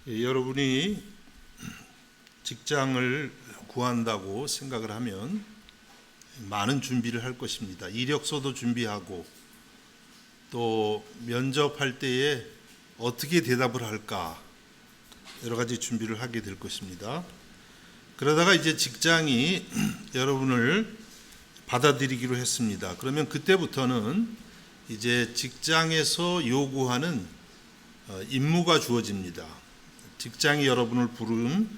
여러분이 직장을 구한다고 생각을 하면 많은 준비를 할 것입니다. 이력서도 준비하고 또 면접할 때에 어떻게 대답을 할까 여러 가지 준비를 하게 될 것입니다. 그러다가 이제 직장이 여러분을 받아들이기로 했습니다. 그러면 그때부터는 이제 직장에서 요구하는 임무가 주어집니다. 직장이 여러분을 부른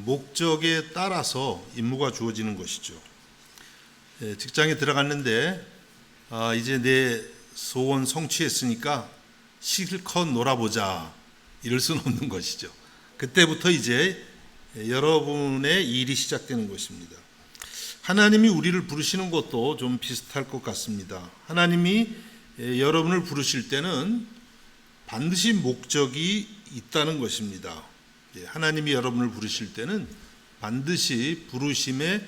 목적에 따라서 임무가 주어지는 것이죠. 직장에 들어갔는데 이제 내 소원 성취했으니까 실컷 놀아보자 이럴 수는 없는 것이죠. 그때부터 이제 여러분의 일이 시작되는 것입니다. 하나님이 우리를 부르시는 것도 좀 비슷할 것 같습니다. 하나님이 여러분을 부르실 때는 반드시 목적이 있다는 것입니다. 하나님이 여러분을 부르실 때는 반드시 부르심에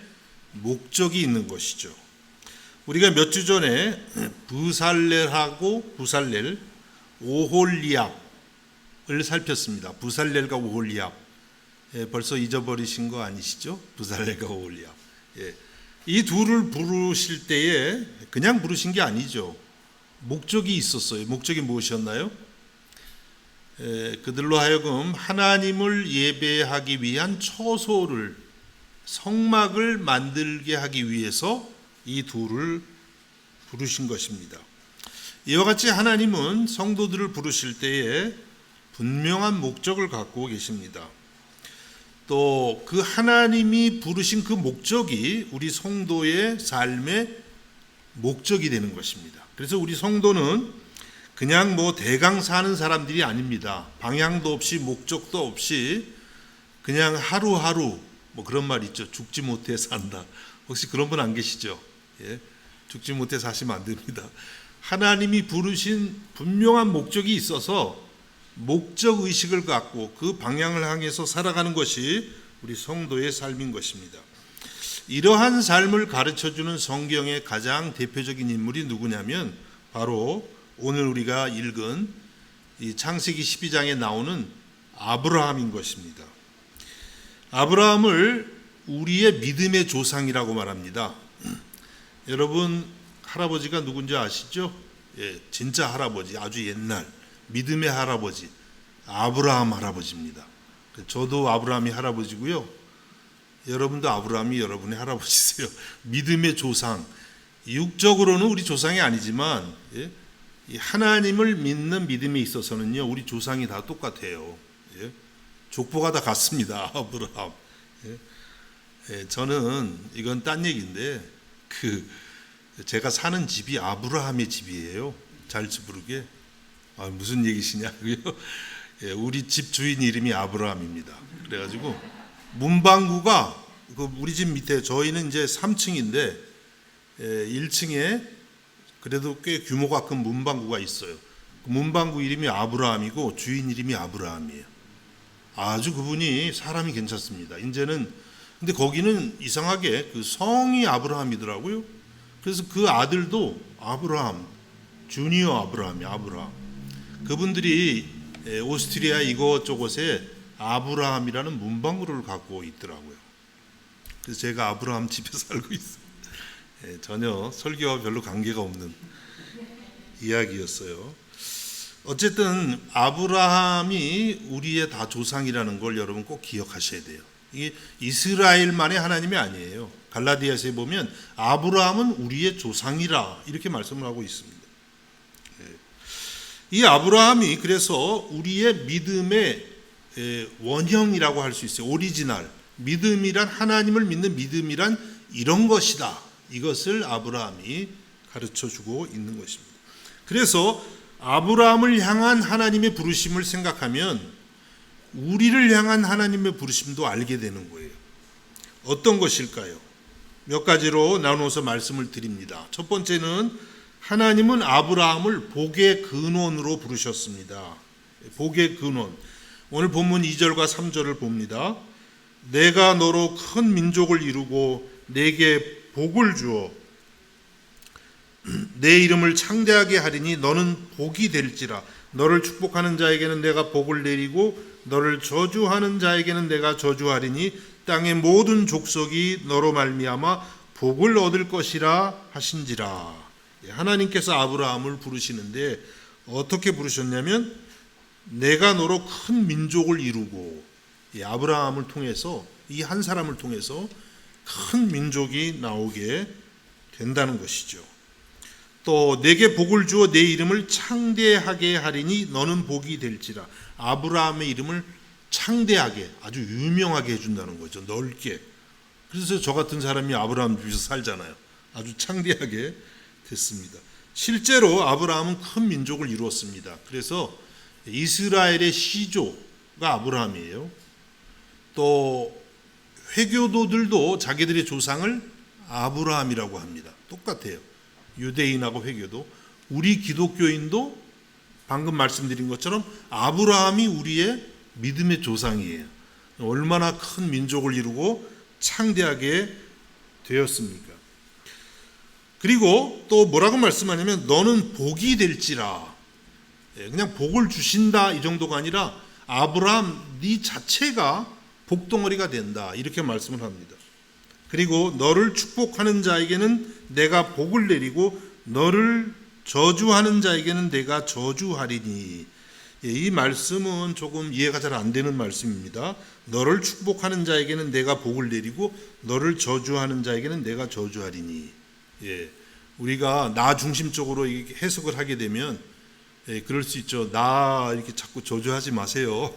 목적이 있는 것이죠. 우리가 몇 주 전에 부살렐하고 부살렐, 오홀리압을 살폈습니다. 부살렐과 오홀리압. 벌써 잊어버리신 거 아니시죠? 부살렐과 오홀리압. 이 둘을 부르실 때에 그냥 부르신 게 아니죠. 목적이 있었어요. 목적이 무엇이었나요? 그들로 하여금 하나님을 예배하기 위한 처소를, 성막을 만들게 하기 위해서 이 둘을 부르신 것입니다. 이와 같이 하나님은 성도들을 부르실 때에 분명한 목적을 갖고 계십니다. 또 그 하나님이 부르신 그 목적이 우리 성도의 삶의 목적이 되는 것입니다. 그래서 우리 성도는 그냥 대강 사는 사람들이 아닙니다. 방향도 없이 목적도 없이 그냥 하루하루 그런 말 있죠. 죽지 못해 산다. 혹시 그런 분 안 계시죠? 죽지 못해 사시면 안 됩니다. 하나님이 부르신 분명한 목적이 있어서 목적 의식을 갖고 그 방향을 향해서 살아가는 것이 우리 성도의 삶인 것입니다. 이러한 삶을 가르쳐주는 성경의 가장 대표적인 인물이 누구냐면 바로 오늘 우리가 읽은 이 창세기 12장에 나오는 아브라함인 것입니다. 아브라함을 우리의 믿음의 조상이라고 말합니다. 여러분 할아버지가 누군지 아시죠? 진짜 할아버지, 아주 옛날 믿음의 할아버지, 아브라함 할아버지입니다. 저도 아브라함이 할아버지고요. 여러분도 아브라함이 여러분의 할아버지세요. 믿음의 조상. 육적으로는 우리 조상이 아니지만 하나님을 믿는 믿음에 있어서는요, 우리 조상이 다 똑같아요. 족보가 다 같습니다. 아브라함. 저는 이건 딴 얘기인데 제가 사는 집이 아브라함의 집이에요. 잘지 모르게. 무슨 얘기시냐고요? 우리 집 주인 이름이 아브라함입니다. 그래가지고 문방구가 우리 집 밑에, 저희는 이제 3층인데 1층에 그래도 꽤 규모가 큰 문방구가 있어요. 그 문방구 이름이 아브라함이고 주인 이름이 아브라함이에요. 아주 그분이 사람이 괜찮습니다. 이제는 근데 거기는 이상하게 그 성이 아브라함이더라고요. 그래서 그 아들도 아브라함, 주니어 아브라함이 아브라함. 그분들이 오스트리아 이곳저곳에 아브라함이라는 문방구를 갖고 있더라고요. 그래서 제가 아브라함 집에 살고 있어요. 전혀 설교와 별로 관계가 없는 이야기였어요. 어쨌든 아브라함이 우리의 다 조상이라는 걸 여러분 꼭 기억하셔야 돼요. 이게 이스라엘만의 하나님이 아니에요. 갈라디아서에 보면 아브라함은 우리의 조상이라 이렇게 말씀을 하고 있습니다. 이 아브라함이 그래서 우리의 믿음의 원형이라고 할 수 있어요. 오리지널. 믿음이란, 하나님을 믿는 믿음이란 이런 것이다. 이것을 아브라함이 가르쳐주고 있는 것입니다. 그래서 아브라함을 향한 하나님의 부르심을 생각하면 우리를 향한 하나님의 부르심도 알게 되는 거예요. 어떤 것일까요? 몇 가지로 나누어서 말씀을 드립니다. 첫 번째는 하나님은 아브라함을 복의 근원으로 부르셨습니다. 복의 근원. 오늘 본문 2절과 3절을 봅니다. 내가 너로 큰 민족을 이루고 내게 복을 주어 내 이름을 창대하게 하리니 너는 복이 될지라. 너를 축복하는 자에게는 내가 복을 내리고 너를 저주하는 자에게는 내가 저주하리니 땅의 모든 족속이 너로 말미암아 복을 얻을 것이라 하신지라. 하나님께서 아브라함을 부르시는데 어떻게 부르셨냐면 내가 너로 큰 민족을 이루고, 아브라함을 통해서, 이 한 사람을 통해서 큰 민족이 나오게 된다는 것이죠. 또 내게 복을 주어 내 이름을 창대하게 하리니 너는 복이 될지라. 아브라함의 이름을 창대하게, 아주 유명하게 해준다는 거죠. 넓게. 그래서 저 같은 사람이 아브라함 집에서 살잖아요. 아주 창대하게 됐습니다. 실제로 아브라함은 큰 민족을 이루었습니다. 그래서 이스라엘의 시조가 아브라함이에요. 또 회교도들도 자기들의 조상을 아브라함이라고 합니다. 똑같아요. 유대인하고 회교도. 우리 기독교인도 방금 말씀드린 것처럼 아브라함이 우리의 믿음의 조상이에요. 얼마나 큰 민족을 이루고 창대하게 되었습니까? 그리고 또 뭐라고 말씀하냐면 너는 복이 될지라. 그냥 복을 주신다 이 정도가 아니라 아브라함 네 자체가 복덩어리가 된다, 이렇게 말씀을 합니다. 그리고 너를 축복하는 자에게는 내가 복을 내리고 너를 저주하는 자에게는 내가 저주하리니. 이 말씀은 조금 이해가 잘 안 되는 말씀입니다. 너를 축복하는 자에게는 내가 복을 내리고 너를 저주하는 자에게는 내가 저주하리니. 우리가 나 중심적으로 해석을 하게 되면 그럴 수 있죠. 나 이렇게 자꾸 저주하지 마세요.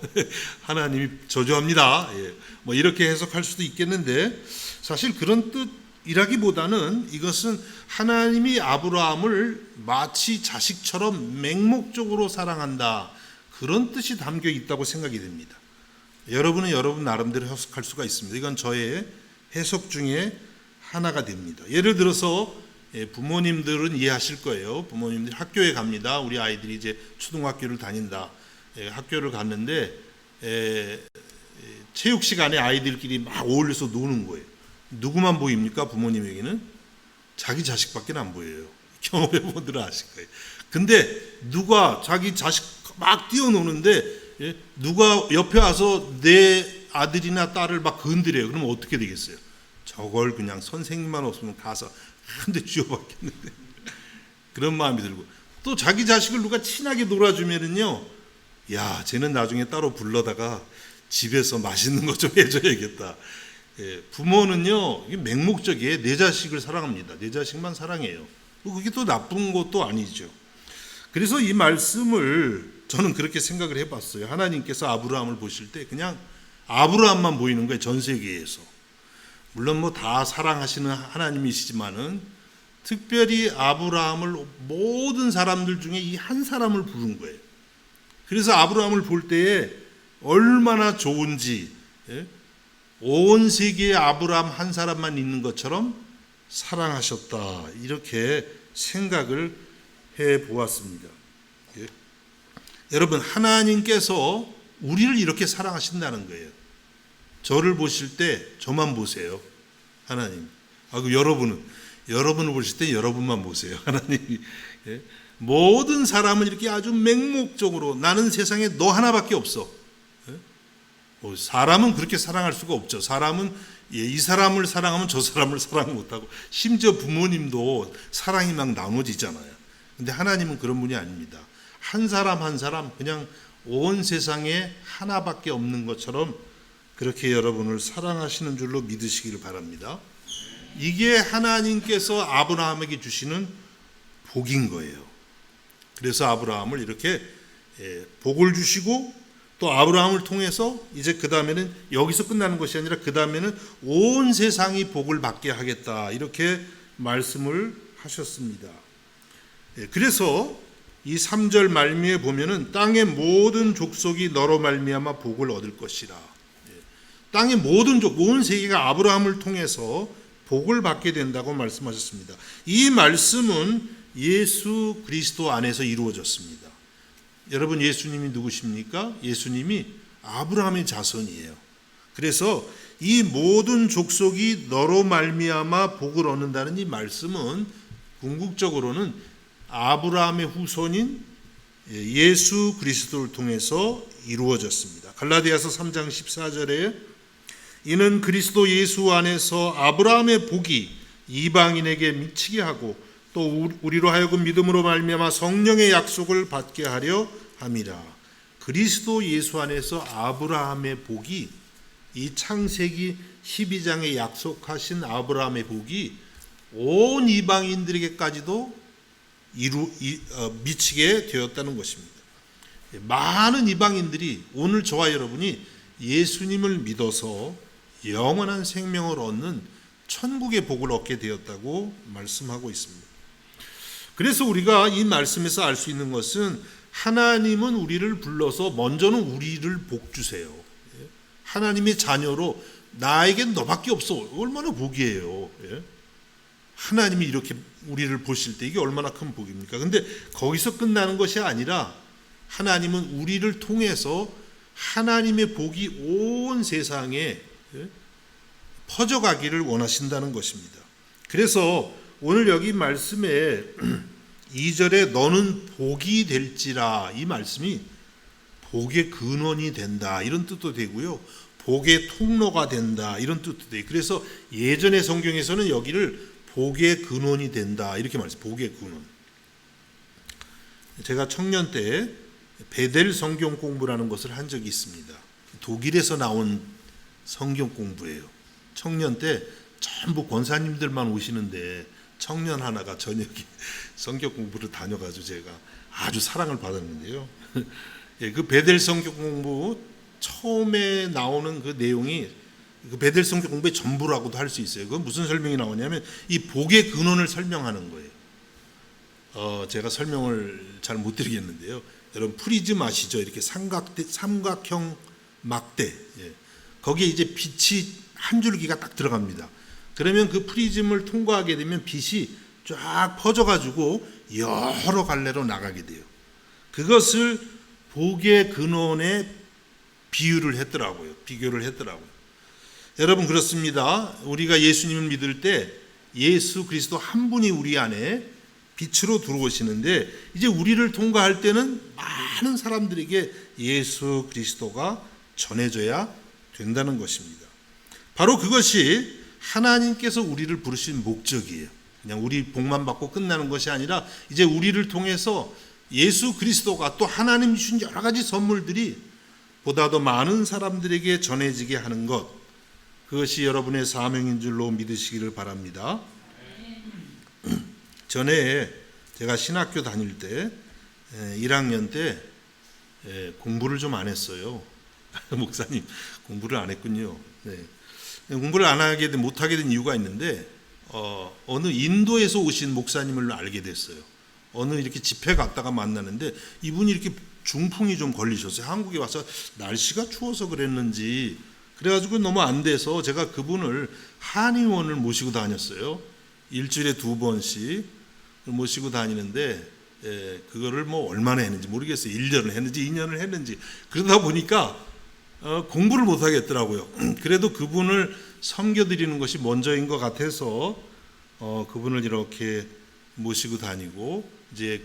하나님이 저주합니다. 뭐 이렇게 해석할 수도 있겠는데, 사실 그런 뜻이라기보다는 이것은 하나님이 아브라함을 마치 자식처럼 맹목적으로 사랑한다, 그런 뜻이 담겨 있다고 생각이 됩니다. 여러분은 여러분 나름대로 해석할 수가 있습니다. 이건 저의 해석 중에 하나가 됩니다. 예를 들어서 부모님들은 이해하실 거예요. 부모님들이 학교에 갑니다. 우리 아이들이 이제 초등학교를 다닌다. 학교를 갔는데 체육 시간에 아이들끼리 막 어울려서 노는 거예요. 누구만 보입니까? 부모님에게는 자기 자식밖에 안 보여요. 경험해 보더라 아실 거예요. 근데 누가 자기 자식 막 뛰어노는데 누가 옆에 와서 내 아들이나 딸을 막 건드려요. 그러면 어떻게 되겠어요? 저걸 그냥 선생님만 없으면 가서 한 대 쥐어박겠는데 그런 마음이 들고, 또 자기 자식을 누가 친하게 놀아주면은요, 야 쟤는 나중에 따로 불러다가 집에서 맛있는 것 좀 해줘야겠다. 부모는요 이게 맹목적이에요. 내 자식을 사랑합니다. 내 자식만 사랑해요. 그게 또 나쁜 것도 아니죠. 그래서 이 말씀을 저는 그렇게 생각을 해봤어요. 하나님께서 아브라함을 보실 때 그냥 아브라함만 보이는 거예요. 전 세계에서. 물론 뭐 다 사랑하시는 하나님이시지만은 특별히 아브라함을 모든 사람들 중에 이 한 사람을 부른 거예요. 그래서 아브라함을 볼 때에 얼마나 좋은지, 온 세계에 아브라함 한 사람만 있는 것처럼 사랑하셨다, 이렇게 생각을 해 보았습니다. 여러분, 하나님께서 우리를 이렇게 사랑하신다는 거예요. 저를 보실 때 저만 보세요. 하나님. 그 여러분을 보실 때 여러분만 보세요. 하나님이. 모든 사람은 이렇게 아주 맹목적으로 나는 세상에 너 하나밖에 없어. 사람은 그렇게 사랑할 수가 없죠. 사람은 이 사람을 사랑하면 저 사람을 사랑 못하고, 심지어 부모님도 사랑이 막 나눠지잖아요. 근데 하나님은 그런 분이 아닙니다. 한 사람 한 사람 그냥 온 세상에 하나밖에 없는 것처럼 그렇게 여러분을 사랑하시는 줄로 믿으시기를 바랍니다. 이게 하나님께서 아브라함에게 주시는 복인 거예요. 그래서 아브라함을 이렇게 복을 주시고, 또 아브라함을 통해서 이제 그 다음에는 여기서 끝나는 것이 아니라 그 다음에는 온 세상이 복을 받게 하겠다, 이렇게 말씀을 하셨습니다. 그래서 이 3절 말미에 보면은 땅의 모든 족속이 너로 말미암아 복을 얻을 것이라. 땅의 모든 온 세계가 아브라함을 통해서 복을 받게 된다고 말씀하셨습니다. 이 말씀은 예수 그리스도 안에서 이루어졌습니다. 여러분, 예수님이 누구십니까? 예수님이 아브라함의 자손이에요. 그래서 이 모든 족속이 너로 말미암아 복을 얻는다는 이 말씀은 궁극적으로는 아브라함의 후손인 예수 그리스도를 통해서 이루어졌습니다. 갈라디아서 3장 14절에 이는 그리스도 예수 안에서 아브라함의 복이 이방인에게 미치게 하고 또 우리로 하여금 믿음으로 말미암아 성령의 약속을 받게 하려 함이라. 그리스도 예수 안에서 아브라함의 복이, 이 창세기 12장에 약속하신 아브라함의 복이 온 이방인들에게까지도 미치게 되었다는 것입니다. 많은 이방인들이, 오늘 저와 여러분이 예수님을 믿어서 영원한 생명을 얻는 천국의 복을 얻게 되었다고 말씀하고 있습니다. 그래서 우리가 이 말씀에서 알 수 있는 것은 하나님은 우리를 불러서 먼저는 우리를 복 주세요. 하나님의 자녀로 나에겐 너밖에 없어. 얼마나 복이에요. 하나님이 이렇게 우리를 보실 때 이게 얼마나 큰 복입니까? 근데 거기서 끝나는 것이 아니라 하나님은 우리를 통해서 하나님의 복이 온 세상에 퍼져가기를 원하신다는 것입니다. 그래서 오늘 여기 말씀에 2절에 너는 복이 될지라, 이 말씀이 복의 근원이 된다 이런 뜻도 되고요, 복의 통로가 된다 이런 뜻도 돼요. 그래서 예전의 성경에서는 여기를 복의 근원이 된다 이렇게 말했어요. 복의 근원. 제가 청년 때 베델 성경 공부라는 것을 한 적이 있습니다. 독일에서 나온 성경 공부예요. 청년 때 전부 권사님들만 오시는데 청년 하나가 저녁에 성경 공부를 다녀가지고 제가 아주 사랑을 받았는데요. 그 베델 성경 공부 처음에 나오는 그 내용이 그 베델 성경 공부의 전부라고도 할 수 있어요. 그 무슨 설명이 나오냐면 이 복의 근원을 설명하는 거예요. 제가 설명을 잘 못 드리겠는데요. 여러분 프리즘 아시죠? 이렇게 삼각형 막대. 거기에 이제 빛이 한 줄기가 딱 들어갑니다. 그러면 그 프리즘을 통과하게 되면 빛이 쫙 퍼져가지고 여러 갈래로 나가게 돼요. 그것을 복의 근원에 비교를 했더라고요. 여러분 그렇습니다. 우리가 예수님을 믿을 때 예수 그리스도 한 분이 우리 안에 빛으로 들어오시는데 이제 우리를 통과할 때는 많은 사람들에게 예수 그리스도가 전해져야 된다는 것입니다. 바로 그것이 하나님께서 우리를 부르신 목적이에요. 그냥 우리 복만 받고 끝나는 것이 아니라 이제 우리를 통해서 예수 그리스도가 또 하나님 주신 여러 가지 선물들이 보다 더 많은 사람들에게 전해지게 하는 것, 그것이 여러분의 사명인 줄로 믿으시기를 바랍니다. 전에 제가 신학교 다닐 때 1학년 때 공부를 좀 안 했어요. 목사님 공부를 안 했군요. 네. 공부를 안 하게 못하게 된 이유가 있는데 어느 인도에서 오신 목사님을 알게 됐어요. 어느 이렇게 집회 갔다가 만나는데 이분이 이렇게 중풍이 좀 걸리셨어요. 한국에 와서 날씨가 추워서 그랬는지 그래가지고 너무 안 돼서 제가 그분을 한의원을 모시고 다녔어요. 일주일에 2번씩 모시고 다니는데 그거를 뭐 얼마나 했는지 모르겠어요. 1년을 했는지 2년을 했는지 그러다 보니까 공부를 못 하겠더라고요. 그래도 그분을 섬겨드리는 것이 먼저인 것 같아서 그분을 이렇게 모시고 다니고 이제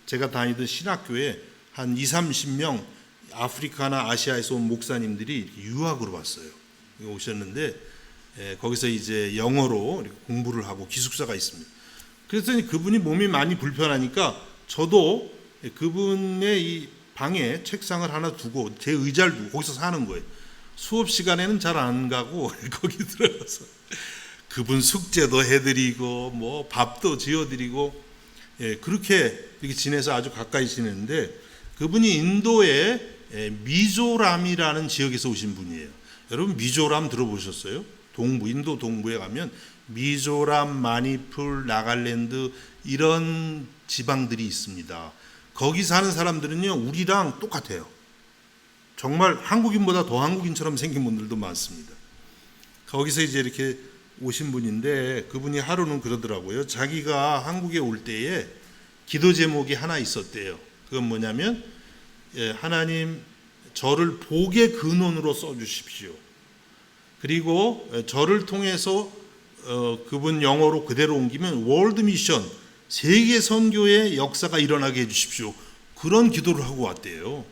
제가 다니던 신학교에 한 20-30명 아프리카나 아시아에서 온 목사님들이 유학으로 왔어요. 오셨는데 거기서 이제 영어로 이렇게 공부를 하고 기숙사가 있습니다. 그랬더니 그분이 몸이 많이 불편하니까 저도 그분의 이 방에 책상을 하나 두고 제 의자를 두고 거기서 사는 거예요. 수업 시간에는 잘 안 가고 거기 들어가서 그분 숙제도 해드리고 뭐 밥도 지어드리고 그렇게 이렇게 지내서 아주 가까이 지냈는데 그분이 인도의 미조람이라는 지역에서 오신 분이에요. 여러분 미조람 들어보셨어요? 인도 동부에 가면 미조람, 마니풀, 나갈랜드 이런 지방들이 있습니다. 거기 사는 사람들은요 우리랑 똑같아요. 정말 한국인보다 더 한국인처럼 생긴 분들도 많습니다. 거기서 이제 이렇게 오신 분인데 그분이 하루는 그러더라고요. 자기가 한국에 올 때에 기도 제목이 하나 있었대요. 그건 뭐냐면 하나님 저를 복의 근원으로 써주십시오. 그리고 저를 통해서 그분 영어로 그대로 옮기면 월드 미션, 세계 선교의 역사가 일어나게 해주십시오. 그런 기도를 하고 왔대요.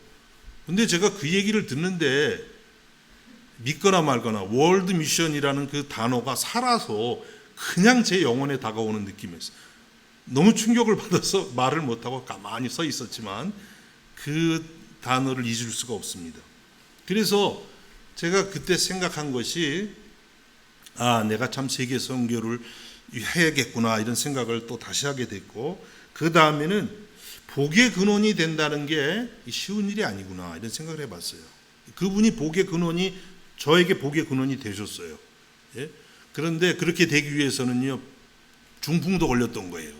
근데 제가 그 얘기를 듣는데 믿거나 말거나 월드 미션이라는 그 단어가 살아서 그냥 제 영혼에 다가오는 느낌이었어요. 너무 충격을 받아서 말을 못하고 가만히 서 있었지만 그 단어를 잊을 수가 없습니다. 그래서 제가 그때 생각한 것이 내가 참 세계 선교를 해야겠구나 이런 생각을 또 다시 하게 됐고, 그 다음에는 복의 근원이 된다는 게 쉬운 일이 아니구나 이런 생각을 해봤어요. 그분이 복의 근원이 저에게 복의 근원이 되셨어요. 예? 그런데 그렇게 되기 위해서는요 중풍도 걸렸던 거예요.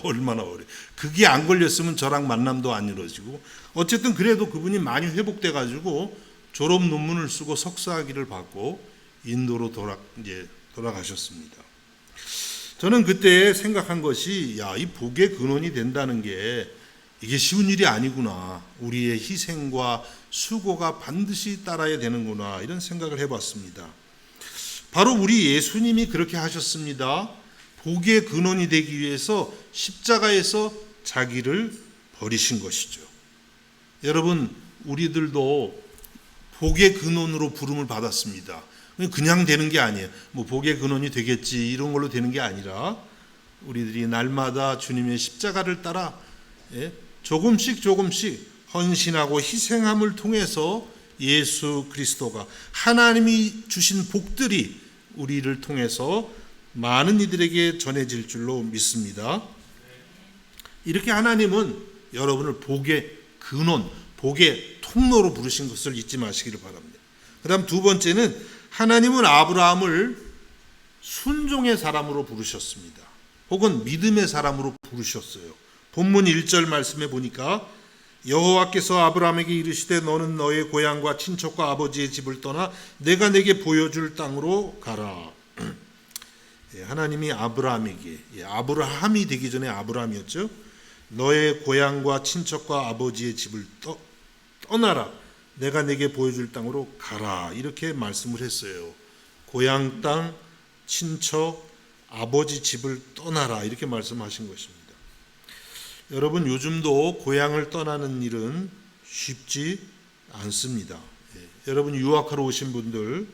얼마나 어려. 그게 안 걸렸으면 저랑 만남도 안 이루어지고, 어쨌든 그래도 그분이 많이 회복돼 가지고 졸업 논문을 쓰고 석사학위를 받고 인도로 돌아가셨습니다. 저는 그때 생각한 것이 이 복의 근원이 된다는 게 이게 쉬운 일이 아니구나. 우리의 희생과 수고가 반드시 따라야 되는구나 이런 생각을 해봤습니다. 바로 우리 예수님이 그렇게 하셨습니다. 복의 근원이 되기 위해서 십자가에서 자기를 버리신 것이죠. 여러분, 우리들도 복의 근원으로 부름을 받았습니다. 그냥 되는 게 아니에요. 뭐 복의 근원이 되겠지 이런 걸로 되는 게 아니라 우리들이 날마다 주님의 십자가를 따라 조금씩 헌신하고 희생함을 통해서 예수 그리스도가 하나님이 주신 복들이 우리를 통해서 많은 이들에게 전해질 줄로 믿습니다. 이렇게 하나님은 여러분을 복의 근원, 복의 통로로 부르신 것을 잊지 마시기를 바랍니다. 그 다음 두 번째는 하나님은 아브라함을 순종의 사람으로 부르셨습니다. 혹은 믿음의 사람으로 부르셨어요. 본문 1절 말씀에 보니까 여호와께서 아브라함에게 이르시되 너는 너의 고향과 친척과 아버지의 집을 떠나 내가 내게 보여줄 땅으로 가라. 하나님이 아브라함에게, 아브라함이 되기 전에 아브라함이었죠. 너의 고향과 친척과 아버지의 집을 떠나라. 내가 내게 보여줄 땅으로 가라. 이렇게 말씀을 했어요. 고향 땅, 친척, 아버지 집을 떠나라. 이렇게 말씀하신 것입니다. 여러분, 요즘도 고향을 떠나는 일은 쉽지 않습니다. 여러분 유학하러 오신 분들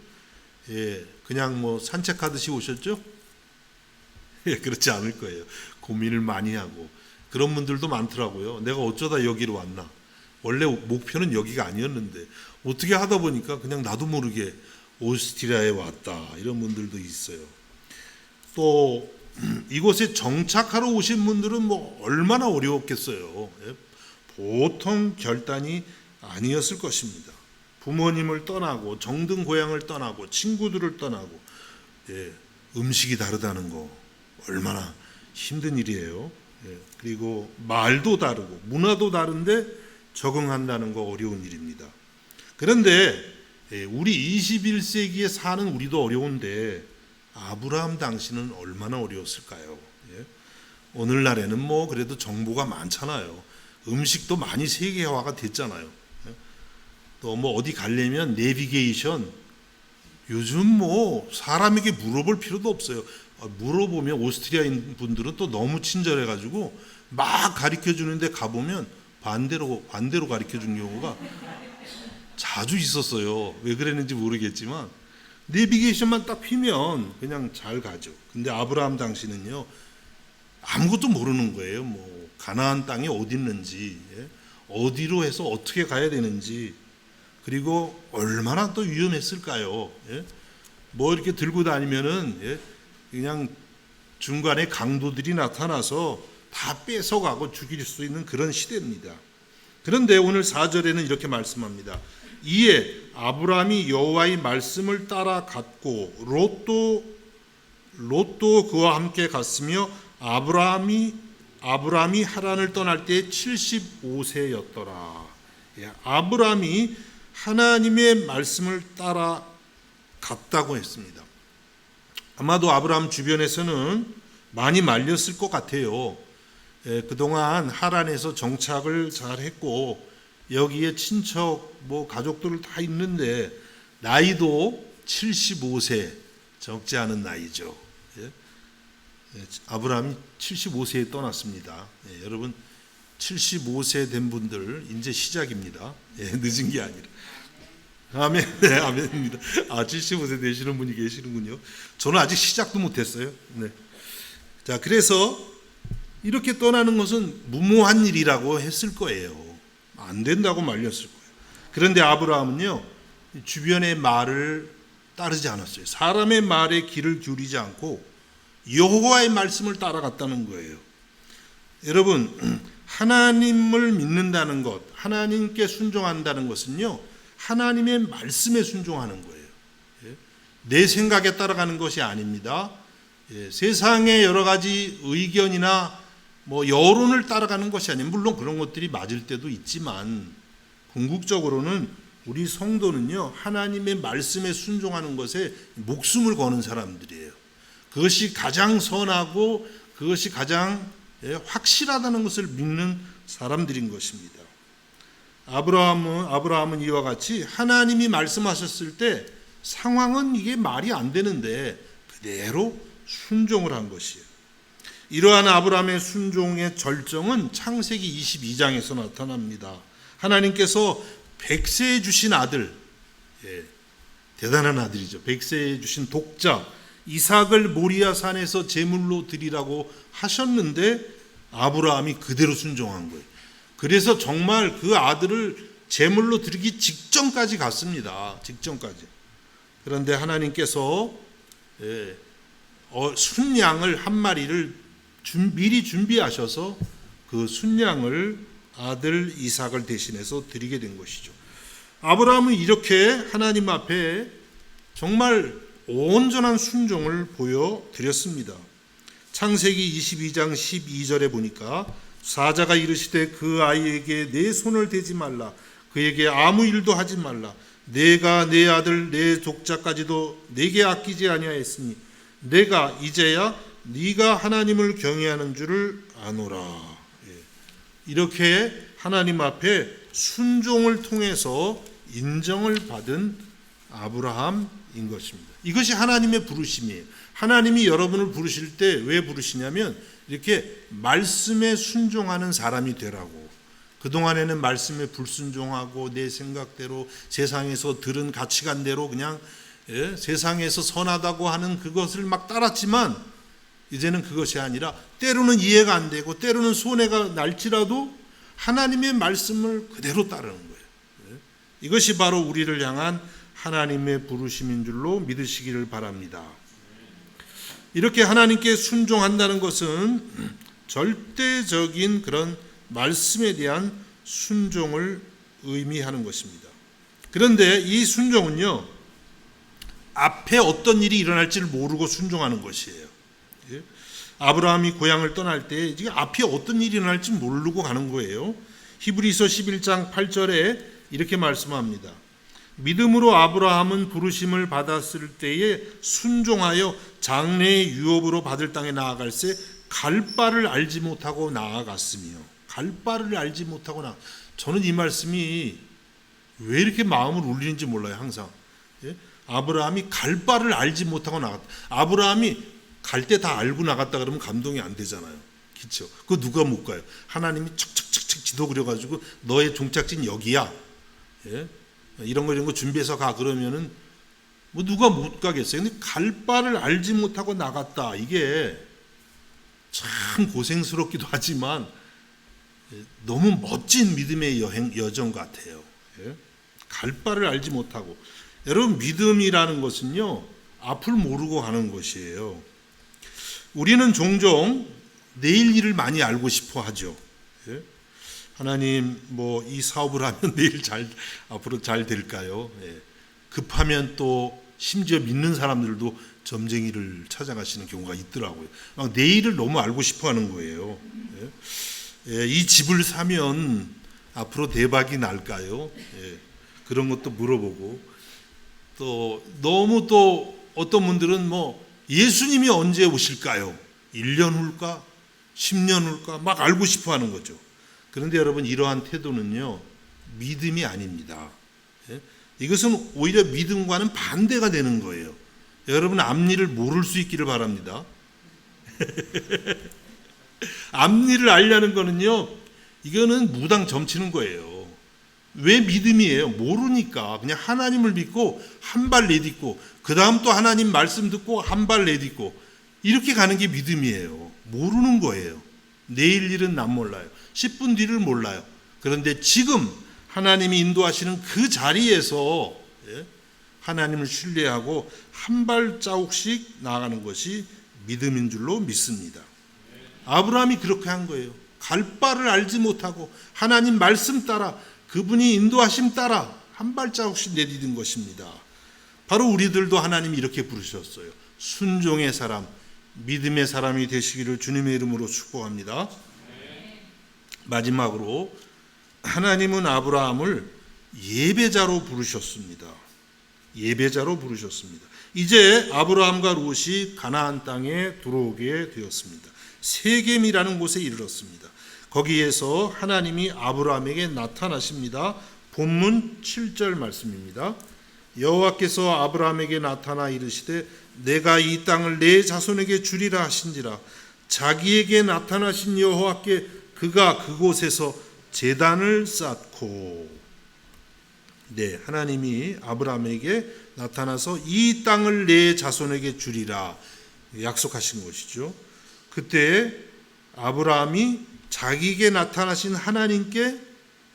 그냥 뭐 산책하듯이 오셨죠? 그렇지 않을 거예요. 고민을 많이 하고 그런 분들도 많더라고요. 내가 어쩌다 여기로 왔나. 원래 목표는 여기가 아니었는데 어떻게 하다 보니까 그냥 나도 모르게 오스트리아에 왔다. 이런 분들도 있어요. 또 이곳에 정착하러 오신 분들은 뭐 얼마나 어려웠겠어요. 보통 결단이 아니었을 것입니다. 부모님을 떠나고 정든 고향을 떠나고 친구들을 떠나고 음식이 다르다는 거 얼마나 힘든 일이에요. 그리고 말도 다르고 문화도 다른데 적응한다는 거 어려운 일입니다. 그런데 우리 21세기에 사는 우리도 어려운데 아브라함 당시는 얼마나 어려웠을까요? 오늘날에는 뭐 그래도 정보가 많잖아요. 음식도 많이 세계화가 됐잖아요. 또 뭐 어디 가려면 내비게이션 요즘 뭐 사람에게 물어볼 필요도 없어요. 물어보면 오스트리아인 분들은 또 너무 친절해가지고 막 가르쳐 주는데 가보면 반대로 가르쳐 준 경우가 자주 있었어요. 왜 그랬는지 모르겠지만 내비게이션만 딱 피면 그냥 잘 가죠. 근데 아브라함 당시는요 아무것도 모르는 거예요. 뭐 가나안 땅이 어디 있는지, 어디로 해서 어떻게 가야 되는지, 그리고 얼마나 또 위험했을까요? 뭐 이렇게 들고 다니면은 그냥 중간에 강도들이 나타나서 다 뺏어가고 죽일 수 있는 그런 시대입니다. 그런데 오늘 4절에는 이렇게 말씀합니다. 이에 아브라함이 여호와의 말씀을 따라 갔고 롯도 그와 함께 갔으며 아브라함이 하란을 떠날 때 75세였더라. 아브라함이 하나님의 말씀을 따라 갔다고 했습니다. 아마도 아브라함 주변에서는 많이 말렸을 것 같아요. 그동안 하란에서 정착을 잘 했고 여기에 친척 뭐 가족들 다 있는데 나이도 75세 적지 않은 나이죠. 아브라함이 75세에 떠났습니다. 여러분 75세 된 분들 이제 시작입니다. 예, 늦은 게 아니라. 아멘. 네, 아멘입니다. 75세 되시는 분이 계시는군요. 저는 아직 시작도 못했어요. 네. 자, 그래서 이렇게 떠나는 것은 무모한 일이라고 했을 거예요. 안 된다고 말렸을 거예요. 그런데 아브라함은요, 주변의 말을 따르지 않았어요. 사람의 말에 귀를 기울이지 않고 여호와의 말씀을 따라갔다는 거예요. 여러분, 하나님을 믿는다는 것, 하나님께 순종한다는 것은요, 하나님의 말씀에 순종하는 거예요. 내 생각에 따라가는 것이 아닙니다. 세상의 여러 가지 의견이나 여론을 따라가는 것이 아니에요. 물론 그런 것들이 맞을 때도 있지만 궁극적으로는 우리 성도는요, 하나님의 말씀에 순종하는 것에 목숨을 거는 사람들이에요. 그것이 가장 선하고 그것이 가장 확실하다는 것을 믿는 사람들인 것입니다. 아브라함은 이와 같이 하나님이 말씀하셨을 때 상황은 이게 말이 안 되는데 그대로 순종을 한 것이에요. 이러한 아브라함의 순종의 절정은 창세기 22장에서 나타납니다. 하나님께서 백세에 주신 아들, 대단한 아들이죠. 백세에 주신 독자 이삭을 모리아 산에서 제물로 드리라고 하셨는데 아브라함이 그대로 순종한 거예요. 그래서 정말 그 아들을 제물로 드리기 직전까지 갔습니다. 직전까지. 그런데 하나님께서 순양을 한 마리를 미리 준비하셔서 그 순양을 아들 이삭을 대신해서 드리게 된 것이죠. 아브라함은 이렇게 하나님 앞에 정말 온전한 순종을 보여드렸습니다. 창세기 22장 12절에 보니까 사자가 이르시되 그 아이에게 내 손을 대지 말라, 그에게 아무 일도 하지 말라, 내가 내 아들 내 족자까지도 내게 아끼지 아니하였으니 내가 이제야 네가 하나님을 경외하는 줄을 아노라. 이렇게 하나님 앞에 순종을 통해서 인정을 받은 아브라함인 것입니다. 이것이 하나님의 부르심이에요. 하나님이 여러분을 부르실 때 왜 부르시냐면 이렇게 말씀에 순종하는 사람이 되라고. 그동안에는 말씀에 불순종하고 내 생각대로 세상에서 들은 가치관대로 그냥 세상에서 선하다고 하는 그것을 막 따랐지만 이제는 그것이 아니라 때로는 이해가 안 되고 때로는 손해가 날지라도 하나님의 말씀을 그대로 따르는 거예요. 이것이 바로 우리를 향한 하나님의 부르심인 줄로 믿으시기를 바랍니다. 이렇게 하나님께 순종한다는 것은 절대적인 그런 말씀에 대한 순종을 의미하는 것입니다. 그런데 이 순종은요, 앞에 어떤 일이 일어날지를 모르고 순종하는 것이에요. 아브라함이 고향을 떠날 때 앞이 어떤 일이 일어날지 모르고 가는 거예요. 히브리서 11장 8절에 이렇게 말씀합니다. 믿음으로 아브라함은 부르심을 받았을 때에 순종하여 장래의 유업으로 받을 땅에 나아갈새 갈 바를 알지 못하고 나아갔으며. 갈 바를 알지 못하고 저는 이 말씀이 왜 이렇게 마음을 울리는지 몰라요. 항상 아브라함이 갈 바를 알지 못하고 나갔다. 아브라함이 갈 때 다 알고 나갔다 그러면 감동이 안 되잖아요. 그렇죠? 그거 누가 못 가요? 하나님이 척척척척 지도 그려가지고 너의 종착지는 여기야. 이런 거 준비해서 가 그러면은 누가 못 가겠어요. 근데 갈 바를 알지 못하고 나갔다. 이게 참 고생스럽기도 하지만 너무 멋진 믿음의 여정 같아요. 갈 바를 알지 못하고. 여러분, 믿음이라는 것은요, 앞을 모르고 가는 것이에요. 우리는 종종 내일 일을 많이 알고 싶어 하죠. 하나님, 이 사업을 하면 내일 앞으로 잘 될까요? 급하면 또 심지어 믿는 사람들도 점쟁이를 찾아가시는 경우가 있더라고요. 내일을 너무 알고 싶어 하는 거예요. 이 집을 사면 앞으로 대박이 날까요? 그런 것도 물어보고, 또 너무 또 어떤 분들은 예수님이 언제 오실까요? 1년 후일까? 10년 후일까? 막 알고 싶어 하는 거죠. 그런데 여러분, 이러한 태도는요, 믿음이 아닙니다. 이것은 오히려 믿음과는 반대가 되는 거예요. 여러분, 앞일을 모를 수 있기를 바랍니다. 앞일을 알려는 거는요, 이거는 무당 점치는 거예요. 왜 믿음이에요? 모르니까. 그냥 하나님을 믿고 한 발 내딛고 그 다음 또 하나님 말씀 듣고 한 발 내딛고 이렇게 가는 게 믿음이에요. 모르는 거예요. 내일 일은 난 몰라요. 10분 뒤를 몰라요. 그런데 지금 하나님이 인도하시는 그 자리에서 하나님을 신뢰하고 한 발자국씩 나아가는 것이 믿음인 줄로 믿습니다. 아브라함이 그렇게 한 거예요. 갈 바를 알지 못하고 하나님 말씀 따라 그분이 인도하심 따라 한 발자국씩 내딛은 것입니다. 바로 우리들도 하나님이 이렇게 부르셨어요. 순종의 사람, 믿음의 사람이 되시기를 주님의 이름으로 축복합니다. 마지막으로 하나님은 아브라함을 예배자로 부르셨습니다. 예배자로 부르셨습니다. 이제 아브라함과 롯이 가나안 땅에 들어오게 되었습니다. 세겜이라는 곳에 이르렀습니다. 거기에서 하나님이 아브라함에게 나타나십니다. 본문 7절 말씀입니다. 여호와께서 아브라함에게 나타나 이르시되 내가 이 땅을 내 자손에게 주리라 하신지라. 자기에게 나타나신 여호와께 그가 그곳에서 제단을 쌓고, 하나님이 아브라함에게 나타나서 이 땅을 내 자손에게 주리라 약속하신 것이죠. 그때 아브라함이 자기에게 나타나신 하나님께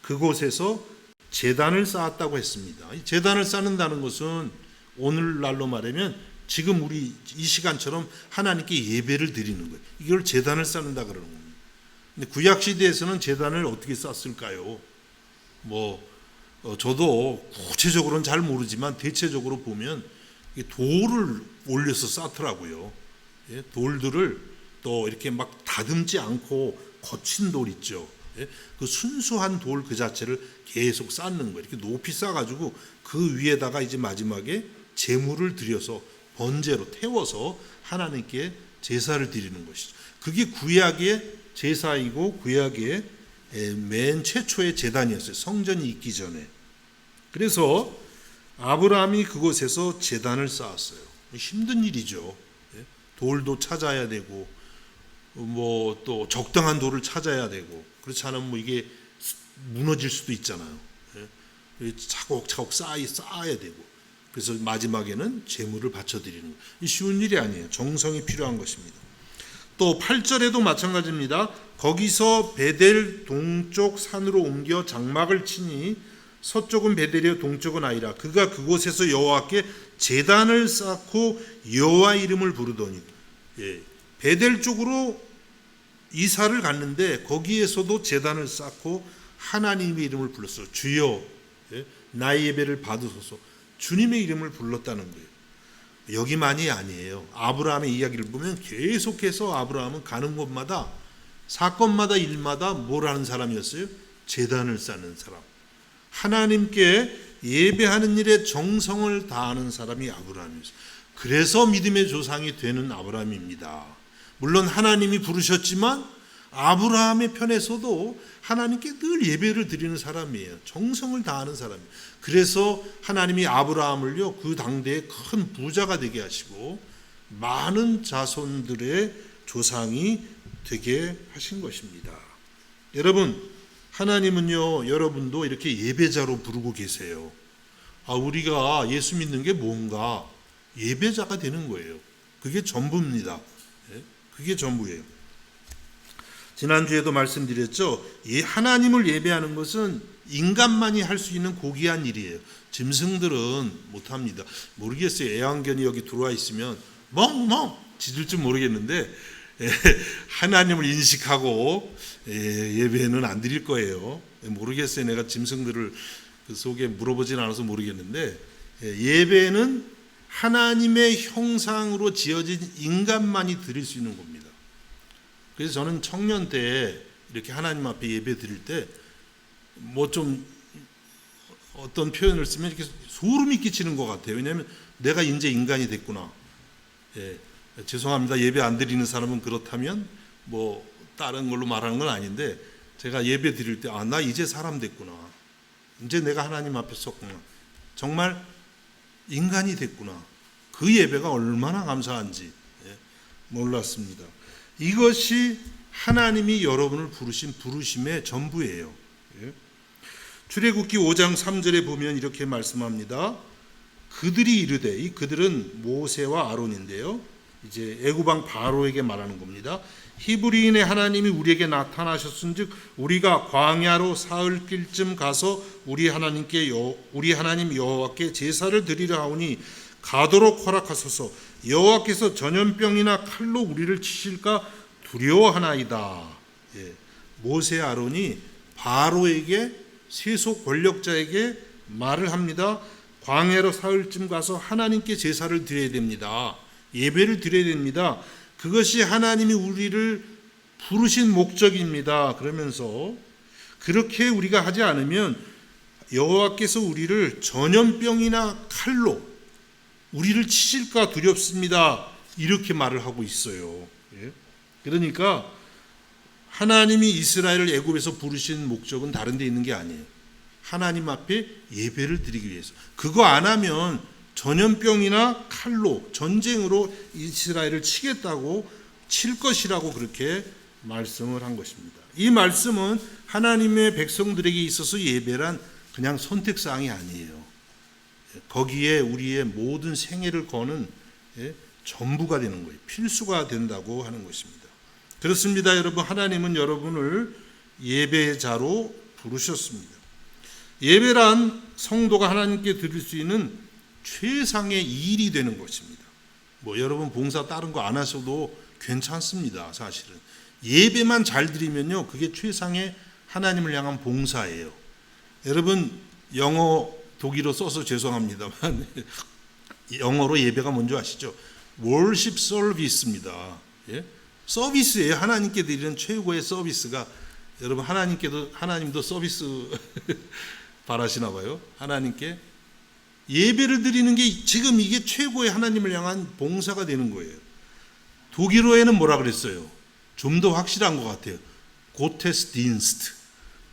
그곳에서 제단을 쌓았다고 했습니다. 제단을 쌓는다는 것은 오늘날로 말하면 지금 우리 이 시간처럼 하나님께 예배를 드리는 거예요. 이걸 제단을 쌓는다 그러는 겁니다. 근데 구약 시대에서는 제단을 어떻게 쌓았을까요? 저도 구체적으로는 잘 모르지만 대체적으로 보면 돌을 올려서 쌓더라고요. 돌들을 또 이렇게 막 다듬지 않고 거친 돌 있죠. 그 순수한 돌 그 자체를 계속 쌓는 거예요. 이렇게 높이 쌓아가지고 그 위에다가 이제 마지막에 제물을 드려서 번제로 태워서 하나님께 제사를 드리는 것이죠. 그게 구약의 제사이고 구약의 맨 최초의 제단이었어요. 성전이 있기 전에. 그래서 아브라함이 그곳에서 제단을 쌓았어요. 힘든 일이죠. 돌도 찾아야 되고 또 적당한 돌을 찾아야 되고, 그렇지 않으면 이게 무너질 수도 있잖아요. 차곡차곡 쌓아야 되고, 그래서 마지막에는 제물을 바쳐드리는 거예요. 쉬운 일이 아니에요. 정성이 필요한 것입니다. 또 8절에도 마찬가지입니다. 거기서 베델 동쪽 산으로 옮겨 장막을 치니 서쪽은 베델이요 동쪽은 아이라. 그가 그곳에서 여호와께 제단을 쌓고 여호와 이름을 부르더니, 베델 쪽으로 이사를 갔는데 거기에서도 제단을 쌓고 하나님의 이름을 불렀어요. 주여 나의 예배를 받으소서. 주님의 이름을 불렀다는 거예요. 여기만이 아니에요. 아브라함의 이야기를 보면 계속해서 아브라함은 가는 곳마다 사건마다 일마다 뭘 하는 사람이었어요? 제단을 쌓는 사람. 하나님께 예배하는 일에 정성을 다하는 사람이 아브라함이었어요. 그래서 믿음의 조상이 되는 아브라함입니다. 물론 하나님이 부르셨지만 아브라함의 편에서도 하나님께 늘 예배를 드리는 사람이에요. 정성을 다하는 사람이에요. 그래서 하나님이 아브라함을요 그 당대에 큰 부자가 되게 하시고 많은 자손들의 조상이 되게 하신 것입니다. 여러분, 하나님은요 여러분도 이렇게 예배자로 부르고 계세요. 우리가 예수 믿는 게 뭔가 예배자가 되는 거예요. 그게 전부입니다. 그게 전부예요. 지난주에도 말씀드렸죠. 하나님을 예배하는 것은 인간만이 할 수 있는 고귀한 일이에요. 짐승들은 못합니다. 모르겠어요. 애완견이 여기 들어와 있으면 멍멍 짖을 줄 모르겠는데 하나님을 인식하고 예배는 안 드릴 거예요. 모르겠어요. 내가 짐승들을 그 속에 물어보진 않아서 모르겠는데 예배는 하나님의 형상으로 지어진 인간만이 드릴 수 있는 겁니다. 그래서 저는 청년 때 이렇게 하나님 앞에 예배 드릴 때 좀 어떤 표현을 쓰면 이렇게 소름이 끼치는 것 같아요. 왜냐하면 내가 이제 인간이 됐구나. 죄송합니다. 예배 안 드리는 사람은 그렇다면 다른 걸로 말하는 건 아닌데 제가 예배 드릴 때 나 이제 사람 됐구나. 이제 내가 하나님 앞에 섰구나. 정말 인간이 됐구나. 그 예배가 얼마나 감사한지 몰랐습니다. 이것이 하나님이 여러분을 부르신 부르심의 전부예요. 예. 출애굽기 5장 3절에 보면 이렇게 말씀합니다. 그들이 이르되, 이 그들은 모세와 아론인데요, 이제 애굽왕 바로에게 말하는 겁니다. 히브리인의 하나님이 우리에게 나타나셨은즉 우리가 광야로 사흘 길쯤 가서 우리 하나님 여호와께 제사를 드리려 하오니 가도록 허락하소서. 여호와께서 전염병이나 칼로 우리를 치실까 두려워하나이다. 예. 모세 아론이 바로에게, 세속 권력자에게 말을 합니다. 광야로 사흘쯤 가서 하나님께 제사를 드려야 됩니다. 예배를 드려야 됩니다. 그것이 하나님이 우리를 부르신 목적입니다. 그러면서 그렇게 우리가 하지 않으면 여호와께서 우리를 전염병이나 칼로 우리를 치실까 두렵습니다. 이렇게 말을 하고 있어요. 그러니까 하나님이 이스라엘을 애굽에서 부르신 목적은 다른 데 있는 게 아니에요. 하나님 앞에 예배를 드리기 위해서. 그거 안 하면 전염병이나 칼로, 전쟁으로 이스라엘을 치겠다고, 칠 것이라고 그렇게 말씀을 한 것입니다. 이 말씀은 하나님의 백성들에게 있어서 예배란 그냥 선택사항이 아니에요. 거기에 우리의 모든 생애를 거는 전부가 되는 거예요. 필수가 된다고 하는 것입니다. 그렇습니다, 여러분. 하나님은 여러분을 예배자로 부르셨습니다. 예배란 성도가 하나님께 드릴 수 있는 최상의 일이 되는 것입니다. 여러분 봉사 다른 거 안 하셔도 괜찮습니다. 사실은 예배만 잘 드리면요, 그게 최상의 하나님을 향한 봉사예요. 여러분 영어 독일어 써서 죄송합니다만 영어로 예배가 뭔지 아시죠? worship service입니다. 예? 서비스예요. 하나님께 드리는 최고의 서비스가. 여러분 하나님도 서비스 바라시나 봐요. 하나님께 예배를 드리는 게 지금 이게 최고의 하나님을 향한 봉사가 되는 거예요. 독일어에는 뭐라 그랬어요? 좀 더 확실한 것 같아요. 고테스딘스트.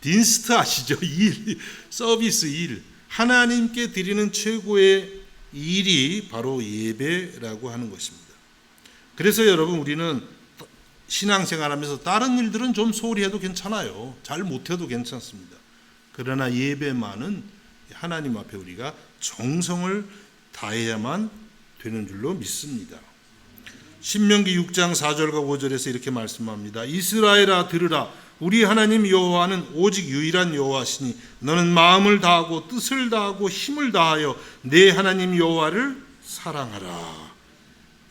딘스트 아시죠? 일, 서비스 일. 하나님께 드리는 최고의 일이 바로 예배라고 하는 것입니다. 그래서 여러분 우리는 신앙생활하면서 다른 일들은 좀 소홀히 해도 괜찮아요. 잘 못해도 괜찮습니다. 그러나 예배만은 하나님 앞에 우리가 정성을 다해야만 되는 줄로 믿습니다. 신명기 6장 4절과 5절에서 이렇게 말씀합니다. 이스라엘아 들으라. 우리 하나님 여호와는 오직 유일한 여호와시니 너는 마음을 다하고 뜻을 다하고 힘을 다하여 내 하나님 여호와를 사랑하라.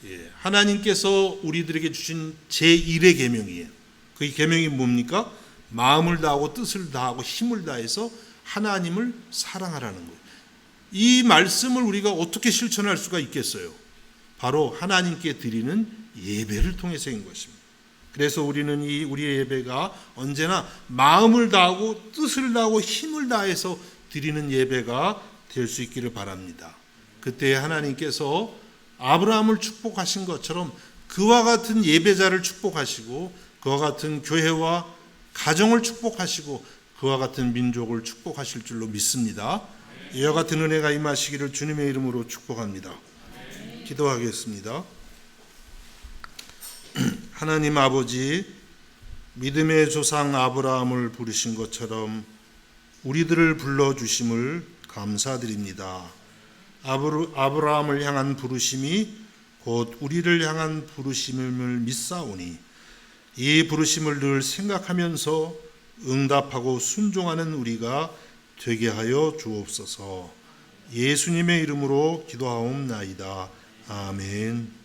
예, 하나님께서 우리들에게 주신 제1의 계명이에요. 그 계명이 뭡니까? 마음을 다하고 뜻을 다하고 힘을 다해서 하나님을 사랑하라는 거예요. 이 말씀을 우리가 어떻게 실천할 수가 있겠어요? 바로 하나님께 드리는 예배를 통해서인 것입니다. 그래서 우리는 우리의 예배가 언제나 마음을 다하고 뜻을 다하고 힘을 다해서 드리는 예배가 될 수 있기를 바랍니다. 그때 하나님께서 아브라함을 축복하신 것처럼 그와 같은 예배자를 축복하시고 그와 같은 교회와 가정을 축복하시고 그와 같은 민족을 축복하실 줄로 믿습니다. 이와 같은 은혜가 임하시기를 주님의 이름으로 축복합니다. 기도하겠습니다. 하나님 아버지, 믿음의 조상 아브라함을 부르신 것처럼 우리들을 불러주심을 감사드립니다. 아브라함을 향한 부르심이 곧 우리를 향한 부르심을 믿사오니 이 부르심을 늘 생각하면서 응답하고 순종하는 우리가 되게 하여 주옵소서. 예수님의 이름으로 기도하옵나이다. 아멘.